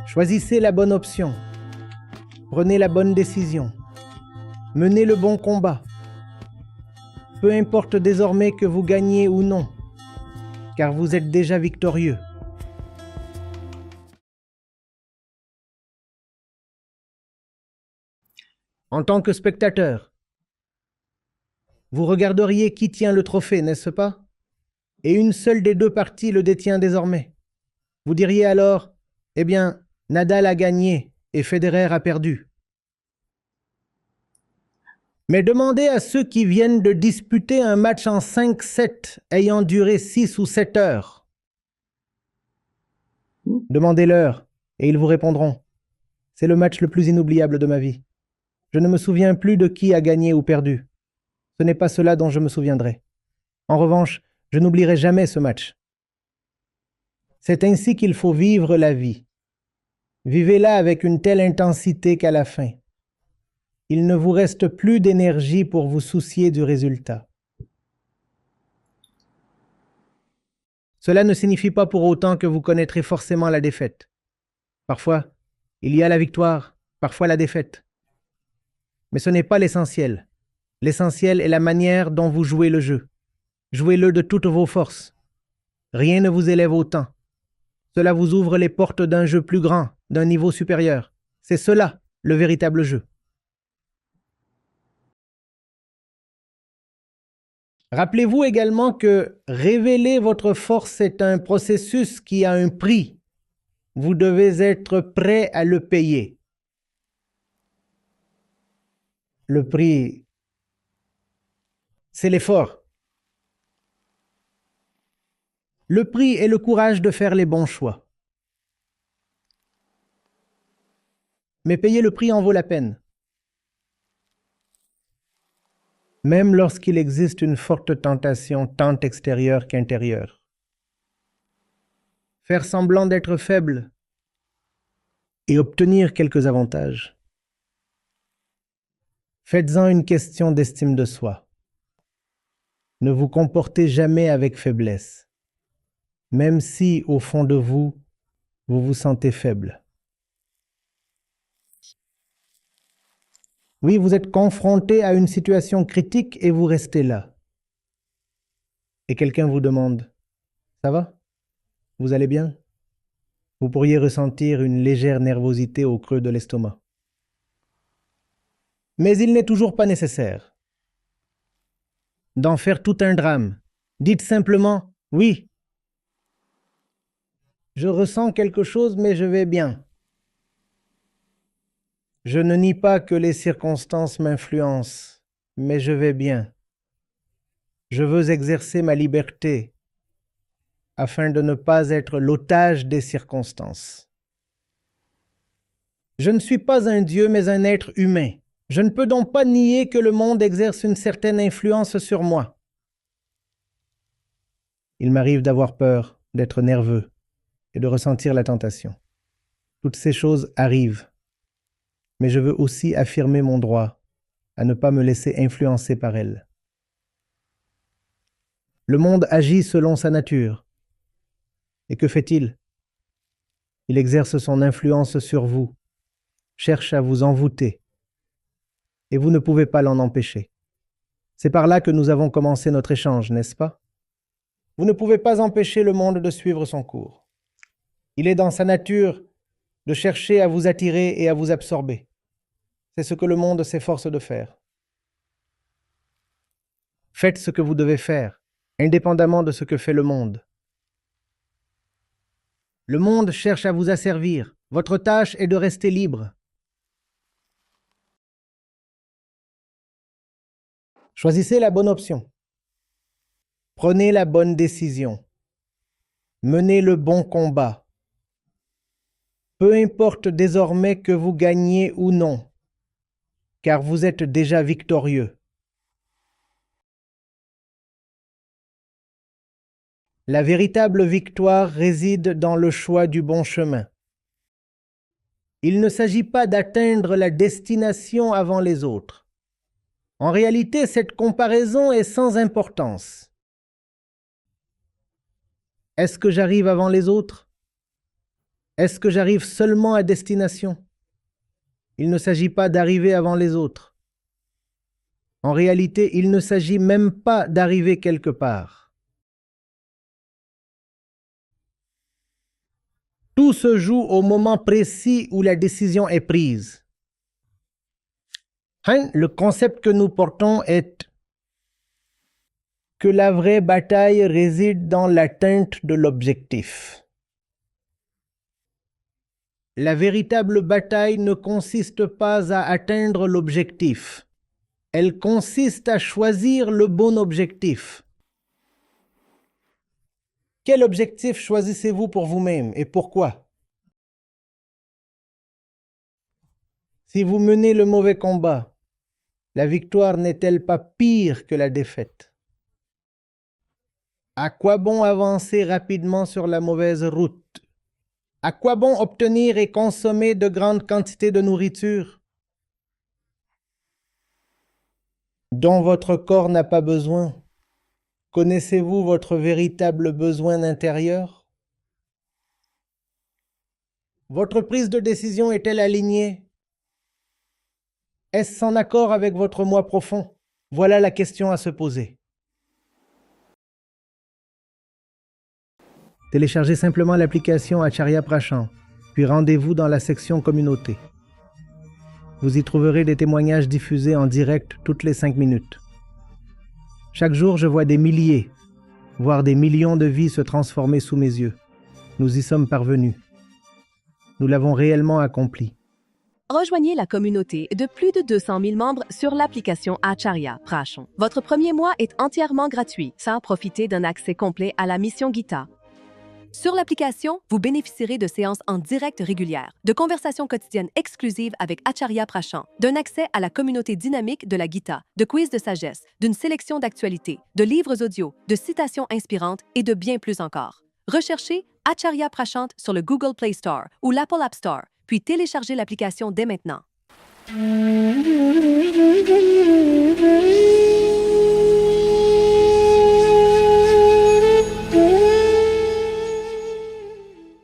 Choisissez la bonne option. Prenez la bonne décision. Menez le bon combat. Peu importe désormais que vous gagnez ou non, car vous êtes déjà victorieux. En tant que spectateur, vous regarderiez qui tient le trophée, n'est-ce pas? Et une seule des deux parties le détient désormais. Vous diriez alors, eh bien, Nadal a gagné et Federer a perdu. Mais demandez à ceux qui viennent de disputer un match en 5-7 ayant duré 6 ou 7 heures. Demandez-leur et ils vous répondront. C'est le match le plus inoubliable de ma vie. Je ne me souviens plus de qui a gagné ou perdu. Ce n'est pas cela dont je me souviendrai. En revanche, je n'oublierai jamais ce match. C'est ainsi qu'il faut vivre la vie. Vivez-la avec une telle intensité qu'à la fin, il ne vous reste plus d'énergie pour vous soucier du résultat. Cela ne signifie pas pour autant que vous connaîtrez forcément la défaite. Parfois, il y a la victoire, parfois la défaite. Mais ce n'est pas l'essentiel. L'essentiel est la manière dont vous jouez le jeu. Jouez-le de toutes vos forces. Rien ne vous élève autant. Cela vous ouvre les portes d'un jeu plus grand, d'un niveau supérieur. C'est cela, le véritable jeu. Rappelez-vous également que révéler votre force est un processus qui a un prix. Vous devez être prêt à le payer. Le prix, c'est l'effort. Le prix est le courage de faire les bons choix. Mais payer le prix en vaut la peine. Même lorsqu'il existe une forte tentation tant extérieure qu'intérieure. Faire semblant d'être faible et obtenir quelques avantages. Faites-en une question d'estime de soi. Ne vous comportez jamais avec faiblesse, même si, au fond de vous, vous vous sentez faible. Oui, vous êtes confronté à une situation critique et vous restez là. Et quelqu'un vous demande « Ça va? Vous allez bien ?» Vous pourriez ressentir une légère nervosité au creux de l'estomac. Mais il n'est toujours pas nécessaire d'en faire tout un drame. Dites simplement « Oui, je ressens quelque chose, mais je vais bien. Je ne nie pas que les circonstances m'influencent, mais je vais bien. Je veux exercer ma liberté afin de ne pas être l'otage des circonstances. Je ne suis pas un Dieu, mais un être humain. Je ne peux donc pas nier que le monde exerce une certaine influence sur moi. Il m'arrive d'avoir peur, d'être nerveux et de ressentir la tentation. Toutes ces choses arrivent, mais je veux aussi affirmer mon droit à ne pas me laisser influencer par elles. Le monde agit selon sa nature. Et que fait-il? Il exerce son influence sur vous, cherche à vous envoûter, et vous ne pouvez pas l'en empêcher. C'est par là que nous avons commencé notre échange, n'est-ce pas? Vous ne pouvez pas empêcher le monde de suivre son cours. Il est dans sa nature de chercher à vous attirer et à vous absorber. C'est ce que le monde s'efforce de faire. Faites ce que vous devez faire, indépendamment de ce que fait le monde. Le monde cherche à vous asservir. Votre tâche est de rester libre. Choisissez la bonne option. Prenez la bonne décision. Menez le bon combat. Peu importe désormais que vous gagnez ou non, car vous êtes déjà victorieux. La véritable victoire réside dans le choix du bon chemin. Il ne s'agit pas d'atteindre la destination avant les autres. En réalité, cette comparaison est sans importance. Est-ce que j'arrive avant les autres? Est-ce que j'arrive seulement à destination? Il ne s'agit pas d'arriver avant les autres. En réalité, il ne s'agit même pas d'arriver quelque part. Tout se joue au moment précis où la décision est prise. Le concept que nous portons est que la vraie bataille réside dans l'atteinte de l'objectif. La véritable bataille ne consiste pas à atteindre l'objectif. Elle consiste à choisir le bon objectif. Quel objectif choisissez-vous pour vous-même et pourquoi? Si vous menez le mauvais combat, la victoire n'est-elle pas pire que la défaite? À quoi bon avancer rapidement sur la mauvaise route? À quoi bon obtenir et consommer de grandes quantités de nourriture dont votre corps n'a pas besoin? Connaissez-vous votre véritable besoin intérieur? Votre prise de décision est-elle alignée? Est-ce en accord avec votre moi profond? Voilà la question à se poser. Téléchargez simplement l'application Acharya Prashan, puis rendez-vous dans la section Communauté. Vous y trouverez des témoignages diffusés en direct toutes les 5 minutes. Chaque jour, je vois des milliers, voire des millions de vies se transformer sous mes yeux. Nous y sommes parvenus. Nous l'avons réellement accompli. Rejoignez la communauté de plus de 200 000 membres sur l'application Acharya Prashan. Votre premier mois est entièrement gratuit, sans profiter d'un accès complet à la mission Gita. Sur l'application, vous bénéficierez de séances en direct régulières, de conversations quotidiennes exclusives avec Acharya Prashan, d'un accès à la communauté dynamique de la Gita, de quiz de sagesse, d'une sélection d'actualités, de livres audio, de citations inspirantes et de bien plus encore. Recherchez Acharya Prashan sur le Google Play Store ou l'Apple App Store, puis téléchargez l'application dès maintenant.